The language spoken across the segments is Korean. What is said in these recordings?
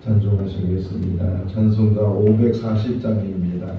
찬송하시겠습니다. 찬송가 540장입니다.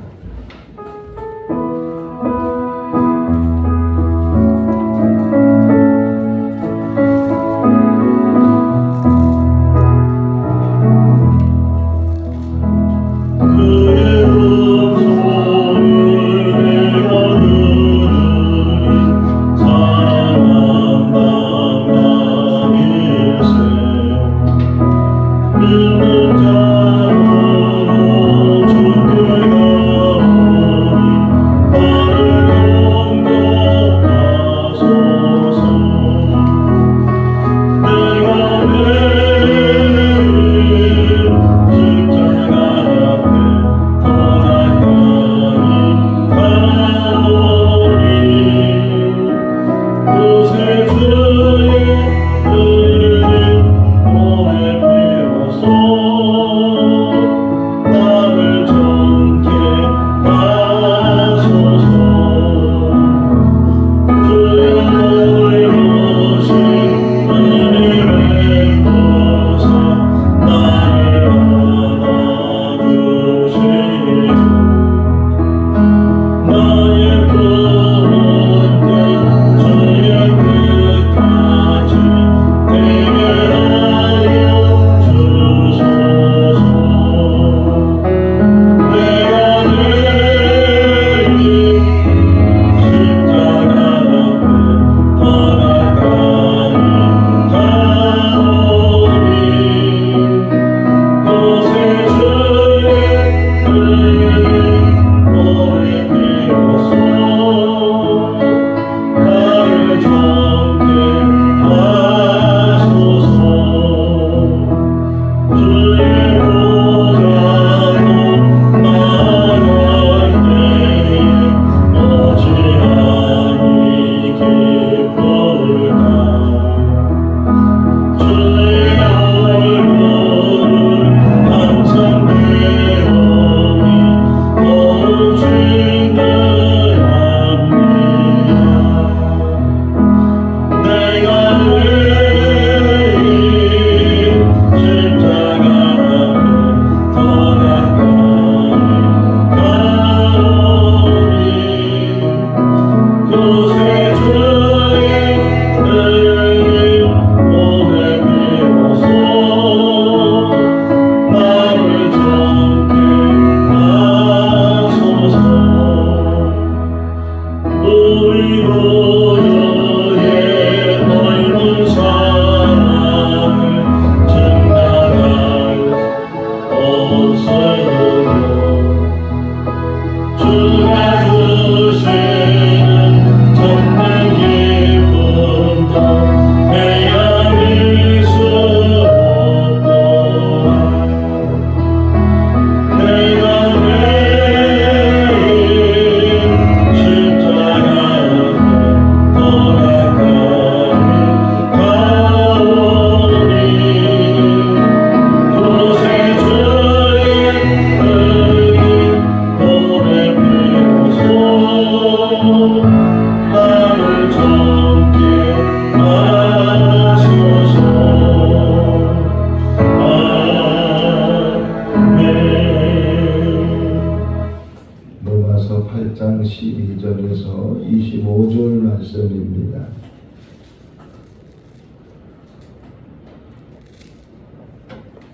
로마서 8장 12절에서 25절 말씀입니다.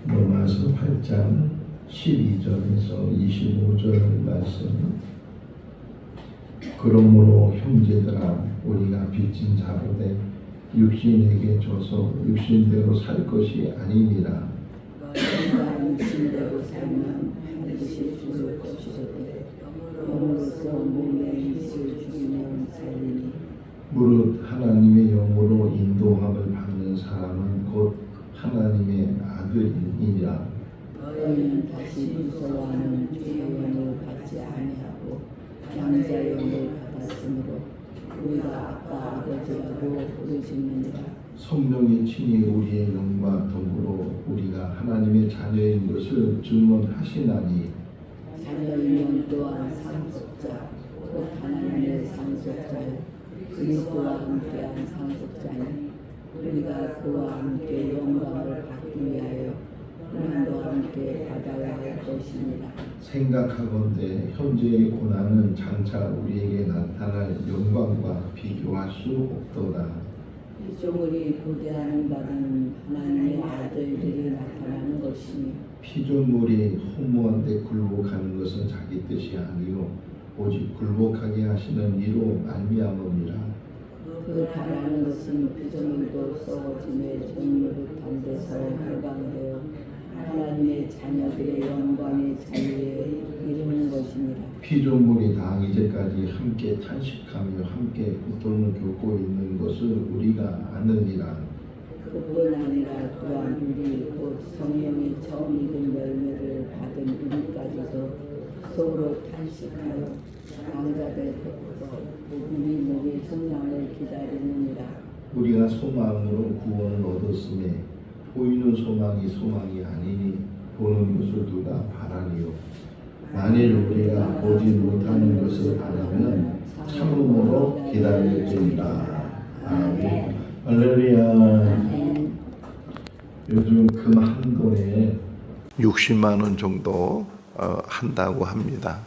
로마서 8장 12절에서 25절 말씀. 그러므로 형제들아 우리가 빚진 자로되 육신에게 줘서 육신대로 살 것이 아니니라. 너희가 육신대로 살면 반드시 죽을 것이로되 영으로서 몸의 이식을 죽이면 살리니 무릇 하나님의 영으로 인도함을 받는 사람은 곧 하나님의 아들이니라. 너희는 다시 무서워하는 주의 영을 받지 아니하고 양자의 영을 받았으므로 우리가 아빠 아버지라고 부르짖느니라. 성령이 친히 우리의 영과 더불어 우리가 하나님의 자녀인 것을 증언하시나니 자녀이면 또한 상속자 곧 하나님의 상속자요 그리스도와 함께한 상속자니 우리가 그와 함께 영광을 받기 위하여 고난과 함께 받아야 할 것이니라. 생각하건대 현재의 고난은 장차 우리에게 나타날 영광과 비교할 수 없도다. 피조물이 고대하는 바는 하나님의 아들들이 나타나는 것이니 피조물이 허무한데 굴복하는 것은 자기 뜻이 아니요 오직 굴복하게 하시는 이로 말미암음이라. 그 바라는 것은 피조물도 썩어짐의 종노릇한 데서 해방되어 하나님의 자녀들의 영광의 자유에 이르는 것이니라. 피조물이 다 이제까지 함께 탄식하며 함께 고통을 겪고 있는 것을 우리가 아느니라. 그뿐 아니라 또한 우리 곧 성령의 처음 익은 열매를 받은 우리까지도 서로 탄식하여 왕자될 것과 우리 몸의 성량을 기다리느니라. 우리가 소망으로 구원을 얻었음에 보이는 소망이 아니니 보는 것을 누가 바라리요. 만일 우리가 보지 못하는 것을 바라면 참음으로 기다릴지니라. 아멘. 할렐루야. 요즘 금 한 돈에 60만 원 정도 한다고 합니다.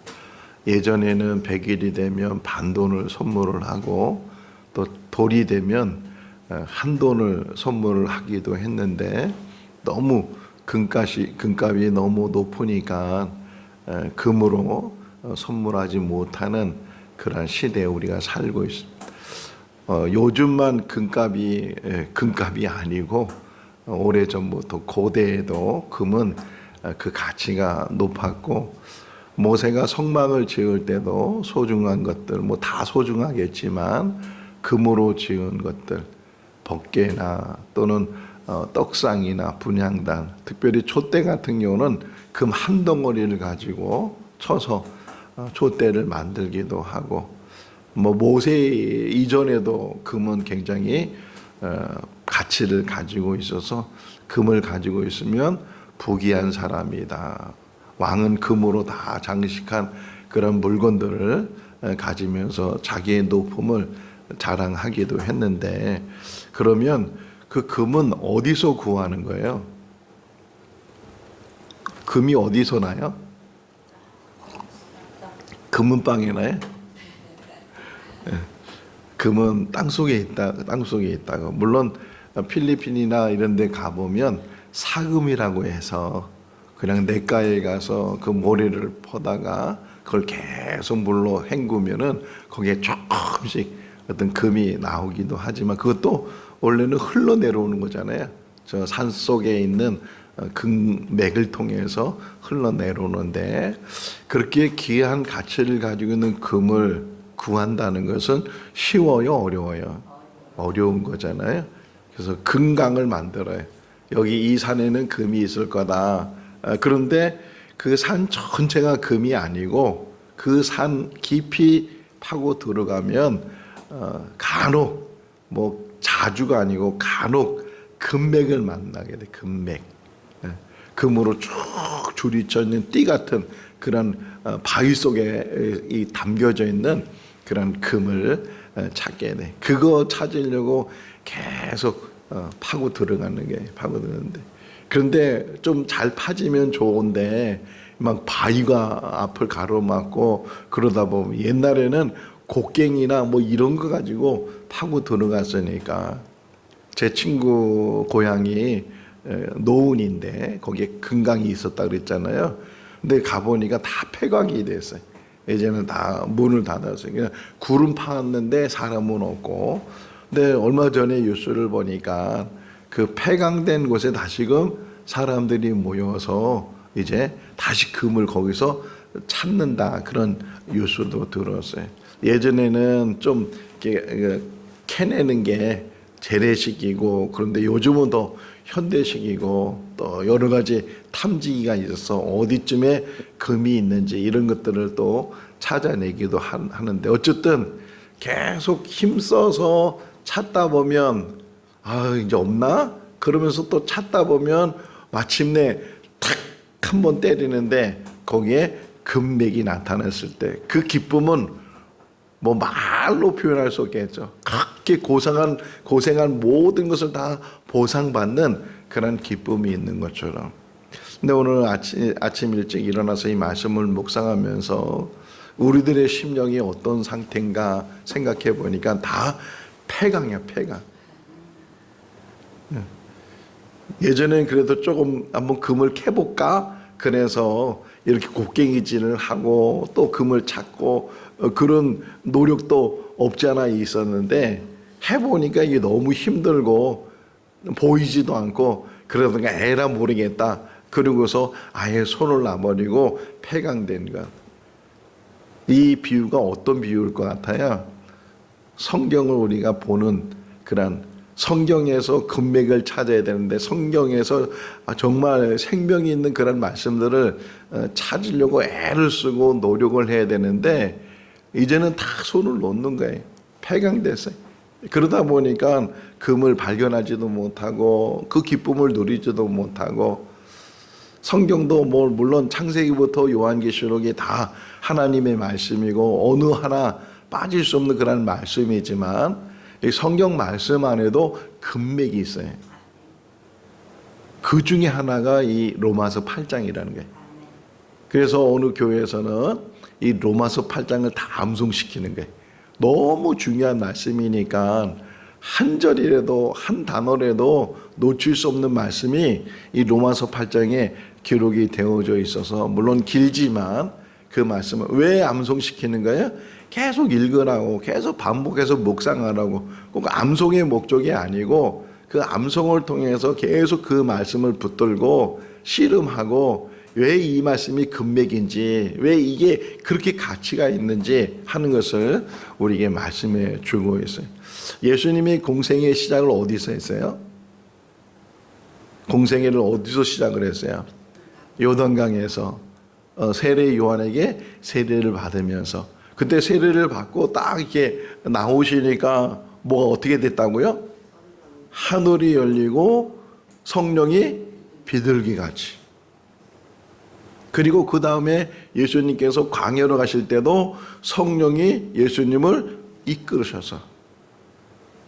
예전에는 100일이 되면 반돈을 선물을 하고 또 돌이 되면 한 돈을 선물을 하기도 했는데 너무 금값이 너무 높으니까 금으로 선물하지 못하는 그런 시대에 우리가 살고 있습니다. 요즘만 금값이 아니고 오래전부터 고대에도 금은 그 가치가 높았고 모세가 성막을 지을 때도 소중한 것들 뭐 다 소중하겠지만 금으로 지은 것들 법궤나 또는 떡상이나 분향단 특별히 촛대 같은 경우는 금 한 덩어리를 가지고 쳐서 촛대를 만들기도 하고 뭐 모세 이전에도 금은 굉장히 가치를 가지고 있어서 금을 가지고 있으면 부귀한 사람이다. 왕은 금으로 다 장식한 그런 물건들을 가지면서 자기의 높음을 자랑하기도 했는데 그러면 그 금은 어디서 구하는 거예요? 금이 어디서 나요? 금은방에 나요? 금은 땅속에 있다고. 물론 필리핀이나 이런 데 가보면 사금이라고 해서 그냥 냇가에 가서 그 모래를 퍼다가 그걸 계속 물로 헹구면은 거기에 조금씩 어떤 금이 나오기도 하지만 그것도 원래는 흘러내려오는 거잖아요. 저 산 속에 있는 금맥을 통해서 흘러내려오는데 그렇게 귀한 가치를 가지고 있는 금을 구한다는 것은 쉬워요, 어려워요? 어려운 거잖아요. 그래서 금강을 만들어요. 여기 이 산에는 금이 있을 거다. 그런데 그 산 전체가 금이 아니고 그 산 깊이 파고 들어가면 간혹 뭐 자주가 아니고 간혹 금맥을 만나게 돼. 금맥. 금으로 쭉 줄이 쳐 있는 띠 같은 그런 바위 속에 이 담겨져 있는 그런 금을 찾게 돼. 그거 찾으려고 계속 파고 들어가는데 그런데 좀 잘 파지면 좋은데 막 바위가 앞을 가로막고 그러다 보면 옛날에는 곡괭이나 뭐 이런 거 가지고 파고 들어갔으니까 제 친구 고향이 노은인데 거기에 금강이 있었다 그랬잖아요. 근데 가보니까 다 폐광이 됐어요. 이제는 다 문을 닫았어요. 그냥 굴은 파았는데 사람은 없고. 근데 얼마 전에 뉴스를 보니까 그 폐광된 곳에 다시금 사람들이 모여서 이제 다시 금을 거기서 찾는다 그런 뉴스도 들었어요. 예전에는 좀 이렇게 캐내는 게 재래식이고 그런데 요즘은 더 현대식이고 또 여러 가지 탐지기가 있어서 어디쯤에 금이 있는지 이런 것들을 또 찾아내기도 하는데 어쨌든 계속 힘써서 찾다 보면 이제 없나? 그러면서 또 찾다 보면 마침내 탁 한 번 때리는데 거기에 금맥이 나타났을 때 그 기쁨은 뭐 말로 표현할 수 없겠죠. 그렇게 고생한 모든 것을 다 보상받는 그런 기쁨이 있는 것처럼 근데 오늘 아침 일찍 일어나서 이 말씀을 묵상하면서 우리들의 심령이 어떤 상태인가 생각해 보니까 다 폐강이야, 폐강. 예전엔 그래도 조금 한번 금을 캐볼까? 그래서 이렇게 곡괭이질을 하고 또 금을 찾고 그런 노력도 없지 않아 있었는데 해보니까 이게 너무 힘들고 보이지도 않고 그러다가 에라 모르겠다. 그러고서 아예 손을 놔버리고 폐강된 것. 이 비유가 어떤 비유일 것 같아요? 성경을 우리가 보는 그런 성경에서 금맥을 찾아야 되는데 성경에서 정말 생명이 있는 그런 말씀들을 찾으려고 애를 쓰고 노력을 해야 되는데 이제는 다 손을 놓는 거예요. 폐강됐어요. 그러다 보니까 금을 발견하지도 못하고 그 기쁨을 누리지도 못하고 성경도 뭐 물론 창세기부터 요한계시록이 다 하나님의 말씀이고 어느 하나 빠질 수 없는 그런 말씀이지만 이 성경 말씀 안에도 금맥이 있어요. 그 중에 하나가 이 로마서 8장이라는 거예요. 그래서 어느 교회에서는 이 로마서 8장을 다 암송시키는 거예요. 너무 중요한 말씀이니까 한 절이라도 한 단어라도 놓칠 수 없는 말씀이 이 로마서 8장에 기록이 되어져 있어서 물론 길지만 그 말씀을 왜 암송시키는 거예요? 계속 읽으라고 계속 반복해서 묵상하라고 꼭 암송의 목적이 아니고 그 암송을 통해서 계속 그 말씀을 붙들고 씨름하고 왜 이 말씀이 금맥인지 왜 이게 그렇게 가치가 있는지 하는 것을 우리에게 말씀해 주고 있어요. 예수님이 공생의 시작을 어디서 했어요? 공생애를 어디서 시작을 했어요? 요단강에서 세례 요한에게 세례를 받으면서 그때 세례를 받고 딱 이렇게 나오시니까 뭐가 어떻게 됐다고요? 하늘이 열리고 성령이 비둘기같이. 그리고 그 다음에 예수님께서 광야로 가실 때도 성령이 예수님을 이끌으셔서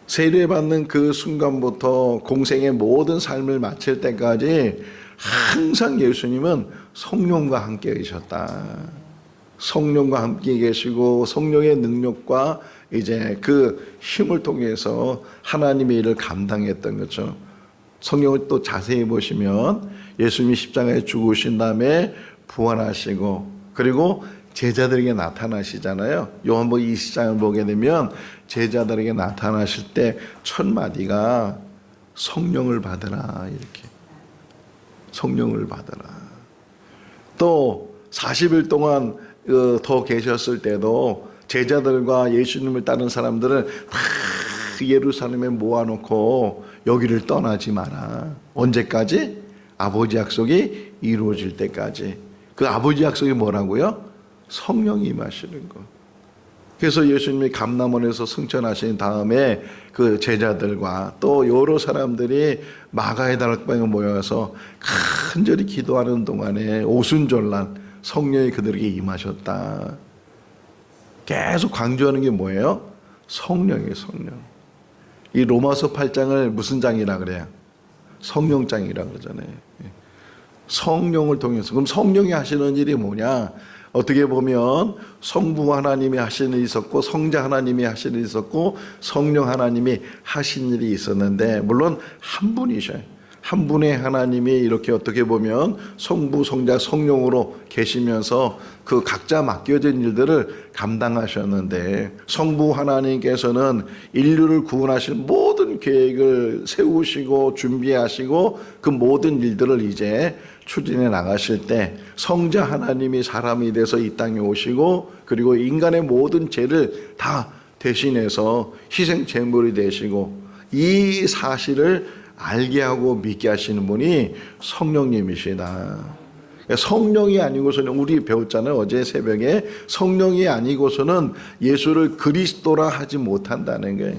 세례받는 그 순간부터 공생의 모든 삶을 마칠 때까지 항상 예수님은 성령과 함께 계셨다. 성령과 함께 계시고 성령의 능력과 이제 그 힘을 통해서 하나님의 일을 감당했던 거죠. 성경을 또 자세히 보시면 예수님이 십자가에 죽으신 다음에 부활하시고 그리고 제자들에게 나타나시잖아요. 요한복음 20장을 보게 되면 제자들에게 나타나실 때 첫 마디가 성령을 받으라 이렇게. 성령을 받으라. 또 40일 동안 더 계셨을 때도 제자들과 예수님을 따른 사람들을 다 예루살렘에 모아놓고 여기를 떠나지 마라. 언제까지? 아버지 약속이 이루어질 때까지. 그 아버지 약속이 뭐라고요? 성령이 임하시는 것. 그래서 예수님이 감람원에서 승천하신 다음에 그 제자들과 또 여러 사람들이 마가의 다락방에 모여서 간절히 기도하는 동안에 오순절날 성령이 그들에게 임하셨다. 계속 강조하는 게 뭐예요? 성령이에요, 성령. 이 로마서 8장을 무슨 장이라 그래요? 성령장이라 그러잖아요. 성령을 통해서. 그럼 성령이 하시는 일이 뭐냐? 어떻게 보면 성부 하나님이 하시는 일이 있었고 성자 하나님이 하시는 일이 있었고 성령 하나님이 하신 일이 있었는데 물론 한 분이셔요. 한 분의 하나님이 이렇게 어떻게 보면 성부, 성자, 성령으로 계시면서 그 각자 맡겨진 일들을 감당하셨는데 성부 하나님께서는 인류를 구원하실 모든 계획을 세우시고 준비하시고 그 모든 일들을 이제 추진해 나가실 때 성자 하나님이 사람이 돼서 이 땅에 오시고 그리고 인간의 모든 죄를 다 대신해서 희생 제물이 되시고 이 사실을 알게 하고 믿게 하시는 분이 성령님이시다. 성령이 아니고서는 우리 배웠잖아요. 어제 새벽에 성령이 아니고서는 예수를 그리스도라 하지 못한다는 거예요.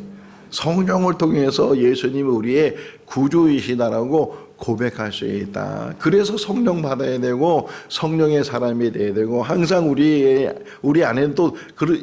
성령을 통해서 예수님이 우리의 구주이시다라고 고백할 수 있다. 그래서 성령 받아야 되고 성령의 사람이 돼야 되고 항상 우리 안에는 또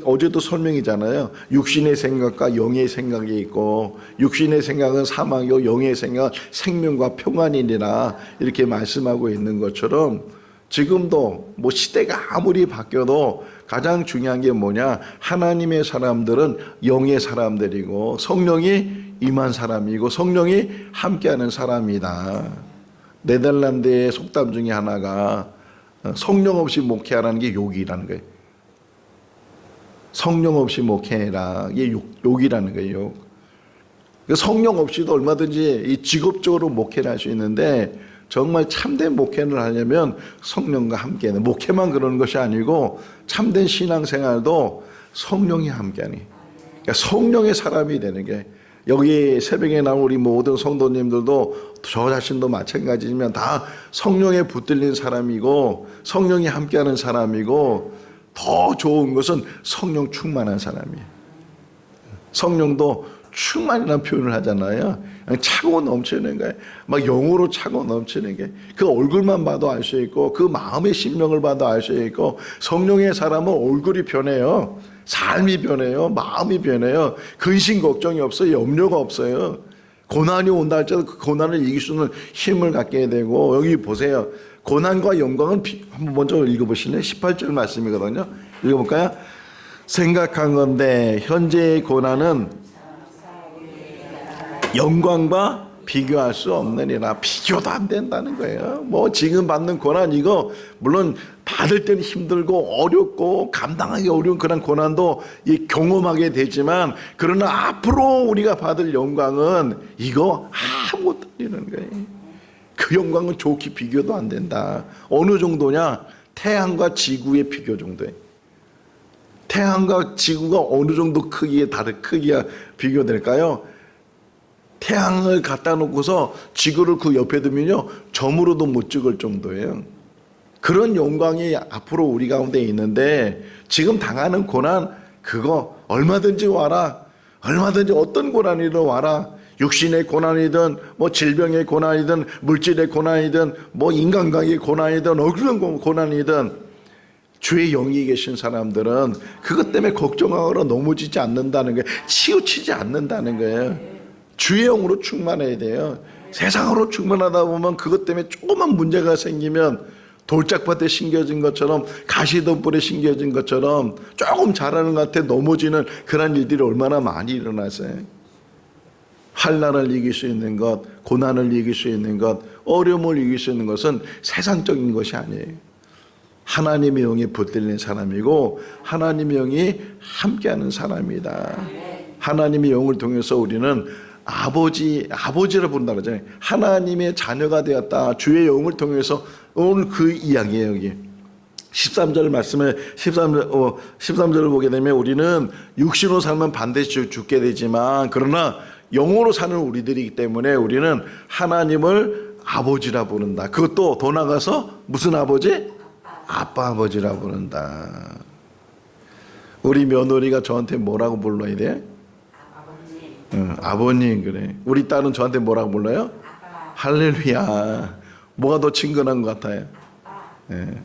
어제도 설명이잖아요. 육신의 생각과 영의 생각이 있고 육신의 생각은 사망이고 영의 생각은 생명과 평안이니라 이렇게 말씀하고 있는 것처럼 지금도 뭐 시대가 아무리 바뀌어도 가장 중요한 게 뭐냐? 하나님의 사람들은 영의 사람들이고 성령이 임한 사람이고 성령이 함께하는 사람이다. 네덜란드의 속담 중에 하나가 성령 없이 목회하라는 게 욕이라는 거예요. 성령 없이 목회해라. 이게 욕이라는 거예요. 성령 없이도 얼마든지 이 직업적으로 목회를 할 수 있는데 정말 참된 목회를 하려면 성령과 함께하는, 목회만 그러는 것이 아니고 참된 신앙생활도 성령이 함께하니, 그러니까 성령의 사람이 되는 게, 여기 새벽에 나온 우리 모든 성도님들도 저 자신도 마찬가지지만 다 성령에 붙들린 사람이고 성령이 함께하는 사람이고, 더 좋은 것은 성령 충만한 사람이에요. 성령도 충만이라는 표현을 하잖아요. 차고 넘치는 거예요. 막 영으로 차고 넘치는 게, 그 얼굴만 봐도 알 수 있고 그 마음의 심령을 봐도 알 수 있고, 성령의 사람은 얼굴이 변해요. 삶이 변해요. 마음이 변해요. 근심 걱정이 없어요. 염려가 없어요. 고난이 온다 할지라도 그 고난을 이길 수 있는 힘을 갖게 되고, 여기 보세요. 고난과 영광은 한번 먼저 읽어보실래요? 18절 말씀이거든요. 읽어볼까요? 생각한 건데 현재의 고난은 영광과 비교할 수 없느니라. 비교도 안 된다는 거예요. 뭐 지금 받는 고난, 이거 물론 받을 때는 힘들고 어렵고 감당하기 어려운 그런 고난도 경험하게 되지만, 그러나 앞으로 우리가 받을 영광은 이거 아무것도 아니라는 거예요. 그 영광은 좋게 비교도 안 된다. 어느 정도냐? 태양과 지구의 비교 정도예요. 태양과 지구가 어느 정도 크기에 다른 크기가 비교될까요? 태양을 갖다 놓고서 지구를 그 옆에 두면요, 점으로도 못 찍을 정도예요. 그런 영광이 앞으로 우리 가운데 있는데, 지금 당하는 고난, 그거 얼마든지 와라. 얼마든지 어떤 고난이든 와라. 육신의 고난이든 뭐 질병의 고난이든 물질의 고난이든 뭐 인간관계의 고난이든 어떤 고난이든, 주의 영이 계신 사람들은 그것 때문에 걱정하거나 넘어지지 않는다는 거예요. 치우치지 않는다는 거예요. 주의 영으로 충만해야 돼요. 세상으로 충만하다 보면 그것 때문에 조그만 문제가 생기면 돌짝밭에 심겨진 것처럼, 가시덤불에 심겨진 것처럼 조금 잘하는 것 같아 넘어지는 그런 일들이 얼마나 많이 일어나세요. 환난을 이길 수 있는 것, 고난을 이길 수 있는 것, 어려움을 이길 수 있는 것은 세상적인 것이 아니에요. 하나님의 영이 붙들린 사람이고 하나님의 영이 함께하는 사람이다. 하나님의 영을 통해서 우리는 아버지라 부른다 그러잖아요. 하나님의 자녀가 되었다. 주의 영을 통해서. 오늘 그 이야기예요. 여기 13절 말씀에 13절을 보게 되면, 우리는 육신으로 살면 반드시 죽게 되지만 그러나 영으로 사는 우리들이기 때문에 우리는 하나님을 아버지라 부른다. 그것도 더 나가서 무슨 아버지? 아빠 아버지라 부른다. 우리 며느리가 저한테 뭐라고 불러야 돼? 아버님. 그래. 우리 딸은 저한테 뭐라고 불러요? 할렐루야. 뭐가 더 친근한 것 같아요? 네.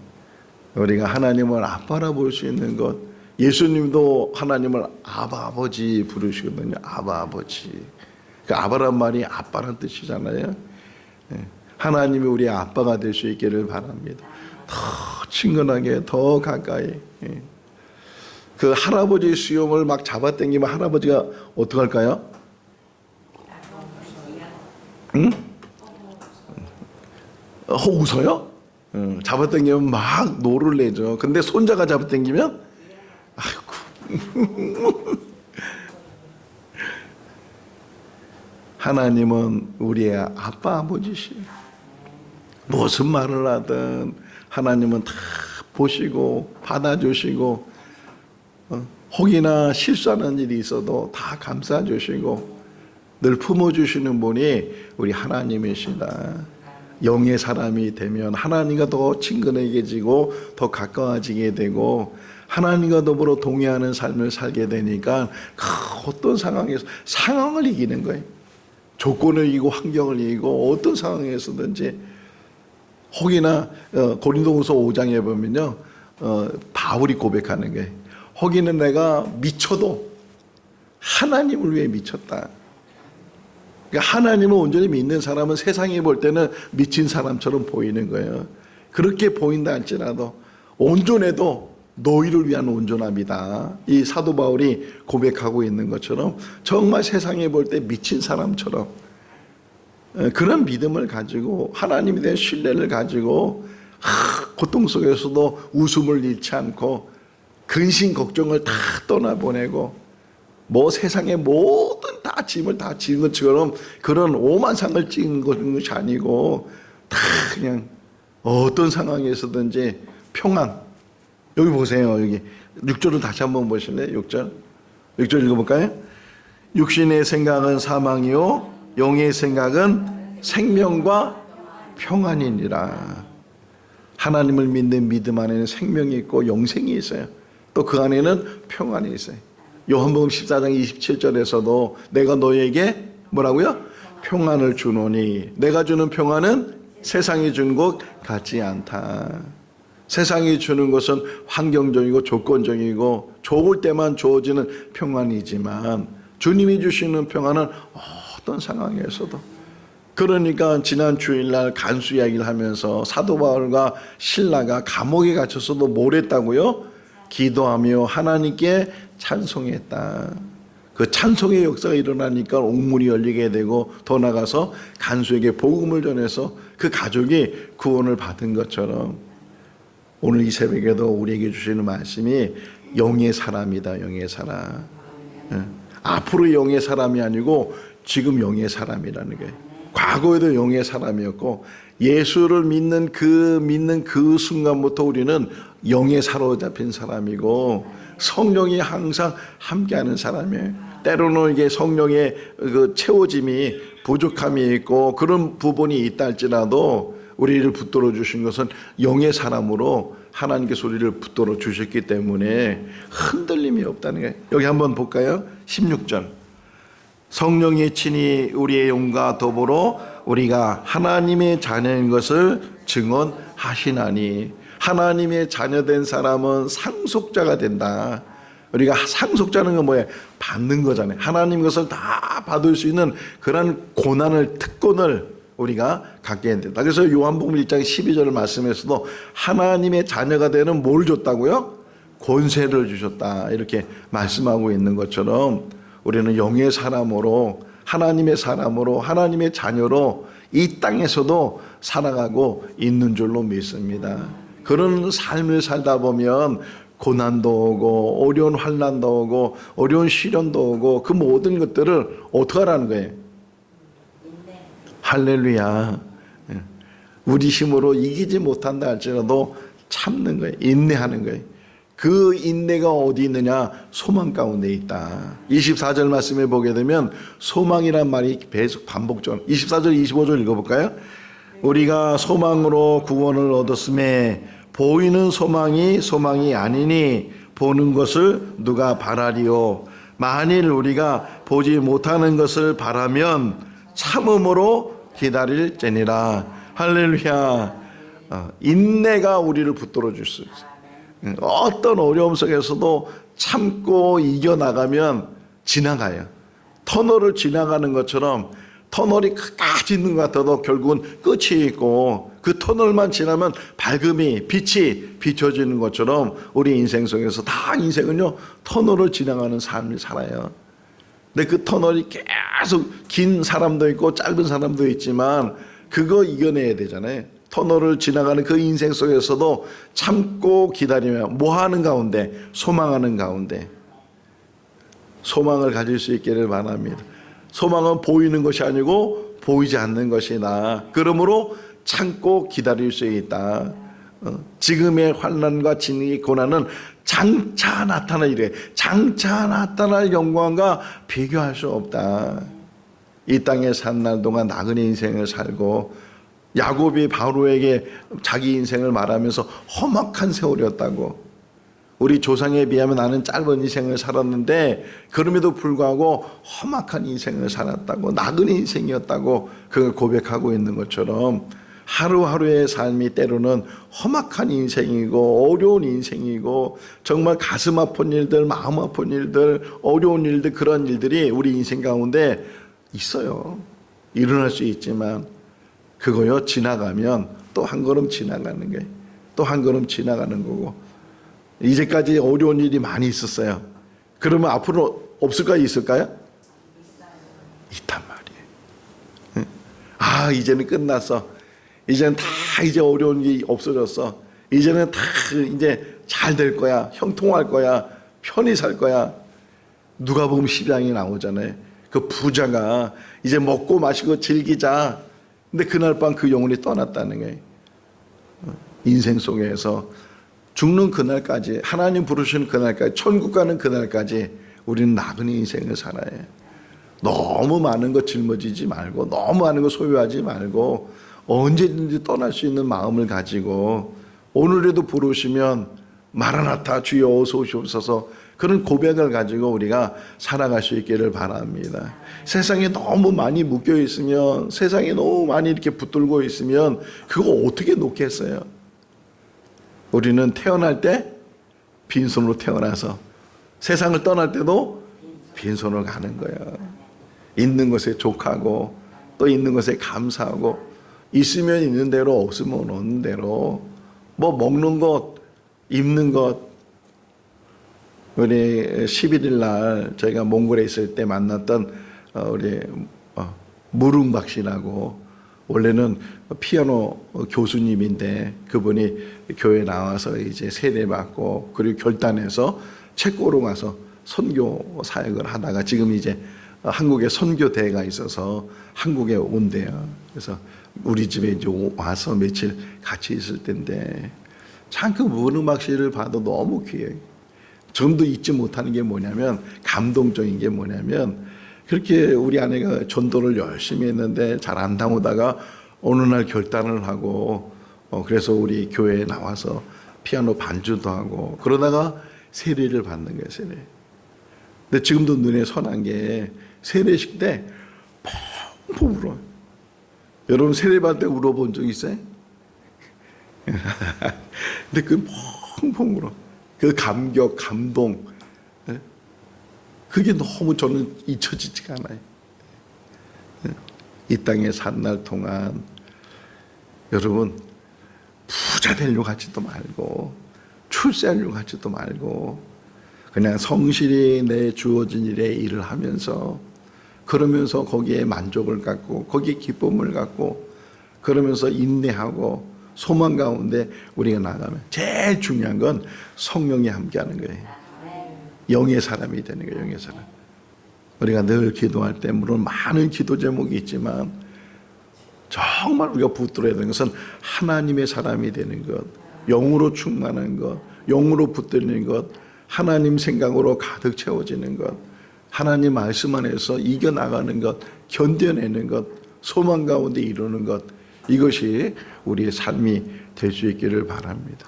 우리가 하나님을 아빠라 볼 수 있는 것. 예수님도 하나님을 아버지 부르시거든요. 아버지. 그 아바란 말이 아빠란 뜻이잖아요. 네. 하나님이 우리 아빠가 될 수 있기를 바랍니다. 더 친근하게, 더 가까이. 네. 그 할아버지 수염을 막 잡아당기면 할아버지가 어떡할까요? 응? 웃어요? 잡아당기면 막 노를 내죠. 근데 손자가 잡아당기면 아이고. 하나님은 우리의 아빠 아버지시에요. 무슨 말을 하든 하나님은 다 보시고 받아주시고, 혹이나 실수하는 일이 있어도 다 감싸주시고 늘 품어주시는 분이 우리 하나님이시다. 영의 사람이 되면 하나님과 더 친근해지고 더 가까워지게 되고, 하나님과 더불어 동의하는 삶을 살게 되니까 어떤 상황에서 상황을 이기는 거예요. 조건을 이기고 환경을 이기고 어떤 상황에서든지. 혹이나 고린도후서 5장에 보면요, 바울이 고백하는 게, 혹이는 내가 미쳐도 하나님을 위해 미쳤다. 그러니까 하나님을 온전히 믿는 사람은 세상이 볼 때는 미친 사람처럼 보이는 거예요. 그렇게 보인다 할지라도 온전해도 너희를 위한 온전함이다. 이 사도 바울이 고백하고 있는 것처럼 정말 세상에 볼 때 미친 사람처럼 그런 믿음을 가지고 하나님에 대한 신뢰를 가지고 고통 속에서도 웃음을 잃지 않고 근심 걱정을 다 떠나보내고 뭐 세상의 모든 다 짐을 다 지은 것처럼 그런 오만상을 찍은 것이 아니고 다 그냥 어떤 상황에서든지 평안. 여기 보세요. 여기 6절을 다시 한번 보실래요? 6절 읽어볼까요? 육신의 생각은 사망이요 영의 생각은 생명과 평안이니라. 하나님을 믿는 믿음 안에는 생명이 있고 영생이 있어요. 또 그 안에는 평안이 있어요. 요한복음 14장 27절에서도 내가 너에게 뭐라고요? 평안을 주노니 내가 주는 평안은 세상이 주는 것 같지 않다. 세상이 주는 것은 환경적이고 조건적이고 좋을 때만 주어지는 평안이지만 주님이 주시는 평안은 어떤 상황에서도. 그러니까 지난 주일날 간수 이야기를 하면서 사도 바울과 신라가 감옥에 갇혀서도 뭘 했다고요? 기도하며 하나님께 찬송했다. 그 찬송의 역사가 일어나니까 옥문이 열리게 되고 더 나가서 간수에게 복음을 전해서 그 가족이 구원을 받은 것처럼 오늘 이 새벽에도 우리에게 주시는 말씀이 영의 사람이다. 영의 사람. 앞으로 영의 사람이 아니고 지금 영의 사람이라는 게, 과거에도 영의 사람이었고 예수를 믿는 그 순간부터 우리는 영에 사로잡힌 사람이고 성령이 항상 함께하는 사람이에요. 때로는 이게 성령의 그 채워짐이 부족함이 있고 그런 부분이 있다 할지라도 우리를 붙들어 주신 것은 영의 사람으로 하나님께서 우리를 붙들어 주셨기 때문에 흔들림이 없다는 거예요. 여기 한번 볼까요? 16절. 성령이 친히 우리의 영과 더불어 우리가 하나님의 자녀인 것을 증언하시나니. 하나님의 자녀된 사람은 상속자가 된다. 우리가 상속자는 건 뭐예요? 받는 거잖아요. 하나님 것을 다 받을 수 있는 그런 고난을, 특권을 우리가 갖게 된다. 그래서 요한복음 1장 12절 말씀에서도 하나님의 자녀가 되는 뭘 줬다고요? 권세를 주셨다. 이렇게 말씀하고 있는 것처럼 우리는 영의 사람으로, 하나님의 사람으로, 하나님의 자녀로 이 땅에서도 살아가고 있는 줄로 믿습니다. 그런 삶을 살다 보면 고난도 오고 어려운 환난도 오고 어려운 시련도 오고 그 모든 것들을 어떻게 하라는 거예요? 할렐루야. 우리 힘으로 이기지 못한다 할지라도 참는 거예요. 인내하는 거예요. 그 인내가 어디 있느냐? 소망 가운데 있다. 24절 말씀에 보게 되면 소망이란 말이 계속 반복적. 24절 25절 읽어볼까요? 우리가 소망으로 구원을 얻었음에 보이는 소망이 아니니 보는 것을 누가 바라리요. 만일 우리가 보지 못하는 것을 바라면 참음으로 기다릴지니라. 할렐루야. 인내가 우리를 붙들어 줄 수 있어요. 어떤 어려움 속에서도 참고 이겨나가면 지나가요. 터널을 지나가는 것처럼 터널이 끝까지 있는 것 같아도 결국은 끝이 있고 그 터널만 지나면 밝음이, 빛이 비춰지는 것처럼 우리 인생 속에서 다 인생은요 터널을 지나가는 삶을 살아요. 근데 그 터널이 계속 긴 사람도 있고 짧은 사람도 있지만 그거 이겨내야 되잖아요. 터널을 지나가는 그 인생 속에서도 참고 기다리며 뭐 하는 가운데? 소망하는 가운데 소망을 가질 수 있기를 바랍니다. 소망은 보이는 것이 아니고 보이지 않는 것이다. 그러므로 참고 기다릴 수 있다. 지금의 환난과 진의 고난은 장차 나타날 일에 장차 나타날 영광과 비교할 수 없다. 이 땅에 산 날 동안 나그네 인생을 살고 야곱이 바로에게 자기 인생을 말하면서 험악한 세월이었다고. 우리 조상에 비하면 나는 짧은 인생을 살았는데 그럼에도 불구하고 험악한 인생을 살았다고, 나그네 인생이었다고 그걸 고백하고 있는 것처럼 하루하루의 삶이 때로는 험악한 인생이고 어려운 인생이고 정말 가슴 아픈 일들, 마음 아픈 일들, 어려운 일들, 그런 일들이 우리 인생 가운데 있어요. 일어날 수 있지만 그거요, 지나가면 또 한 걸음 지나가는 거예요. 또 한 걸음 지나가는 거고, 이제까지 어려운 일이 많이 있었어요. 그러면 앞으로 없을까요? 있을까요? 있단 말이에요. 아, 이제는 끝났어. 이제는 다 이제 어려운 게 없어졌어. 이제는 다 이제 잘 될 거야. 형통할 거야. 편히 살 거야. 누가복음 12장에 나오잖아요. 그 부자가 이제 먹고 마시고 즐기자. 근데 그날 밤 그 영혼이 떠났다는 거예요. 인생 속에서 죽는 그날까지, 하나님 부르시는 그날까지, 천국 가는 그날까지 우리는 나그네 인생을 살아야 해. 너무 많은 거 짊어지지 말고, 너무 많은 거 소유하지 말고, 언제든지 떠날 수 있는 마음을 가지고 오늘에도 부르시면 마라나타 주여 어서 오시옵소서, 그런 고백을 가지고 우리가 살아갈 수 있기를 바랍니다. 세상에 너무 많이 묶여 있으면, 세상에 너무 많이 이렇게 붙들고 있으면 그거 어떻게 놓겠어요? 우리는 태어날 때 빈손으로 태어나서 세상을 떠날 때도 빈손으로 가는 거예요. 있는 것에 족하고 또 있는 것에 감사하고, 있으면 있는 대로, 없으면 없는 대로, 뭐 먹는 것, 입는 것. 우리 11일 날 저희가 몽골에 있을 때 만났던 우리 무릉박 씨라고, 원래는 피아노 교수님인데 그분이 교회 나와서 이제 세례받고 그리고 결단해서 체코로 가서 선교 사역을 하다가 지금 이제 한국에 선교대회가 있어서 한국에 온대요. 그래서 우리 집에 이제 와서 며칠 같이 있을 텐데 참 그 무릉박 씨를 봐도 너무 귀해요. 지금도 잊지 못하는 게 뭐냐면, 감동적인 게 뭐냐면, 그렇게 우리 아내가 전도를 열심히 했는데 잘 안 나오다가 어느 날 결단을 하고, 그래서 우리 교회에 나와서 피아노 반주도 하고 그러다가 세례를 받는 거예요. 세례. 근데 지금도 눈에 선한 게, 세례식 때 펑펑 울어요. 여러분 세례 받을 때 울어본 적 있어요? 근데 그 펑펑 울어. 그 감격, 감동, 그게 너무 저는 잊혀지지가 않아요. 이 땅에 산 날 동안 여러분 부자 되려고 하지도 말고, 출세하려고 하지도 말고, 그냥 성실히 내 주어진 일에 일을 하면서, 그러면서 거기에 만족을 갖고 거기에 기쁨을 갖고, 그러면서 인내하고 소망 가운데 우리가 나가면 제일 중요한 건 성령이 함께하는 거예요. 영의 사람이 되는 거예요. 영의 사람. 우리가 늘 기도할 때 물론 많은 기도 제목이 있지만 정말 우리가 붙들어야 되는 것은 하나님의 사람이 되는 것, 영으로 충만한 것, 영으로 붙들리는 것, 하나님 생각으로 가득 채워지는 것, 하나님 말씀 안에서 이겨나가는 것, 견뎌내는 것, 소망 가운데 이루는 것, 이것이 우리의 삶이 될 수 있기를 바랍니다.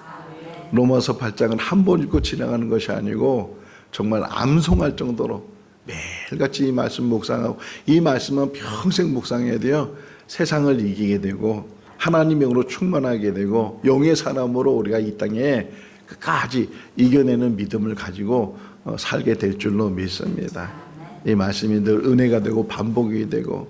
로마서 8장은 한 번 읽고 지나가는 것이 아니고 정말 암송할 정도로 매일같이 이 말씀 묵상하고, 이 말씀은 평생 묵상해야 돼요. 세상을 이기게 되고 하나님의 영으로 충만하게 되고 영의 사람으로 우리가 이 땅에 끝까지 이겨내는 믿음을 가지고 살게 될 줄로 믿습니다. 이 말씀이 늘 은혜가 되고 반복이 되고,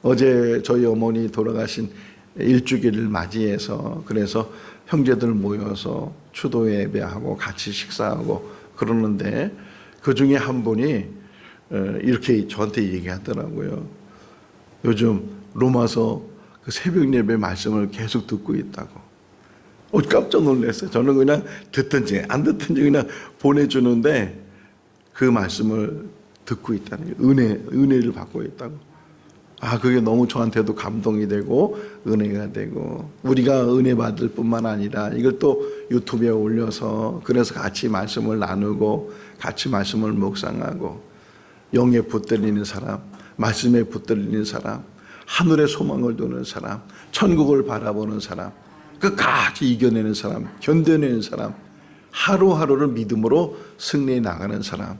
어제 저희 어머니 돌아가신 일주기를 맞이해서 그래서 형제들 모여서 추도 예배하고 같이 식사하고 그러는데, 그 중에 한 분이 이렇게 저한테 얘기하더라고요. 요즘 로마서 그 새벽 예배 말씀을 계속 듣고 있다고. 깜짝 놀랐어요. 저는 그냥 듣든지 안 듣든지 그냥 보내주는데 그 말씀을 듣고 있다는 거예요. 은혜를 받고 있다고. 아, 그게 너무 저한테도 감동이 되고 은혜가 되고, 우리가 은혜 받을 뿐만 아니라 이걸 또 유튜브에 올려서 그래서 같이 말씀을 나누고 같이 말씀을 묵상하고, 영에 붙들리는 사람, 말씀에 붙들리는 사람, 하늘의 소망을 두는 사람, 천국을 바라보는 사람, 끝까지 이겨내는 사람, 견뎌내는 사람, 하루하루를 믿음으로 승리해 나가는 사람,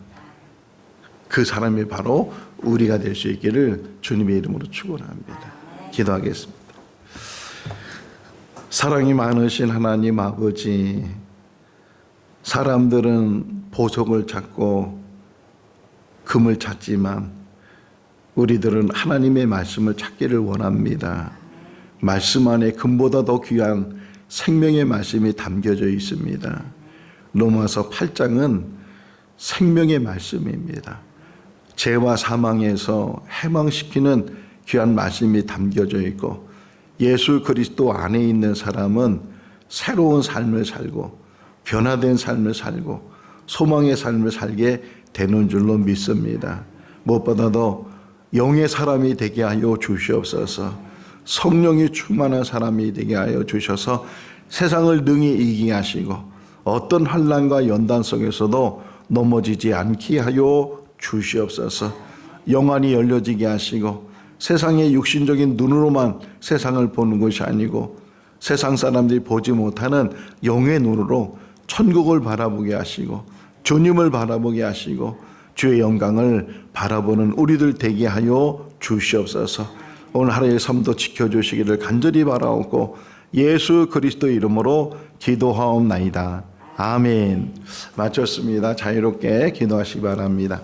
그 사람이 바로 우리가 될 수 있기를 주님의 이름으로 축원합니다. 기도하겠습니다. 사랑이 많으신 하나님 아버지, 사람들은 보석을 찾고 금을 찾지만 우리들은 하나님의 말씀을 찾기를 원합니다. 말씀 안에 금보다 더 귀한 생명의 말씀이 담겨져 있습니다. 로마서 8장은 생명의 말씀입니다. 죄와 사망에서 해방시키는 귀한 말씀이 담겨져 있고, 예수 그리스도 안에 있는 사람은 새로운 삶을 살고 변화된 삶을 살고 소망의 삶을 살게 되는 줄로 믿습니다. 무엇보다도 영의 사람이 되게 하여 주시옵소서. 성령이 충만한 사람이 되게 하여 주셔서 세상을 능히 이기게 하시고 어떤 환난과 연단 속에서도 넘어지지 않게 하여 주시옵소서. 영안이 열려지게 하시고 세상의 육신적인 눈으로만 세상을 보는 것이 아니고 세상 사람들이 보지 못하는 영의 눈으로 천국을 바라보게 하시고 주님을 바라보게 하시고 주의 영광을 바라보는 우리들 되게 하여 주시옵소서. 오늘 하루의 삶도 지켜주시기를 간절히 바라옵고 예수 그리스도 이름으로 기도하옵나이다. 아멘. 마쳤습니다. 자유롭게 기도하시기 바랍니다.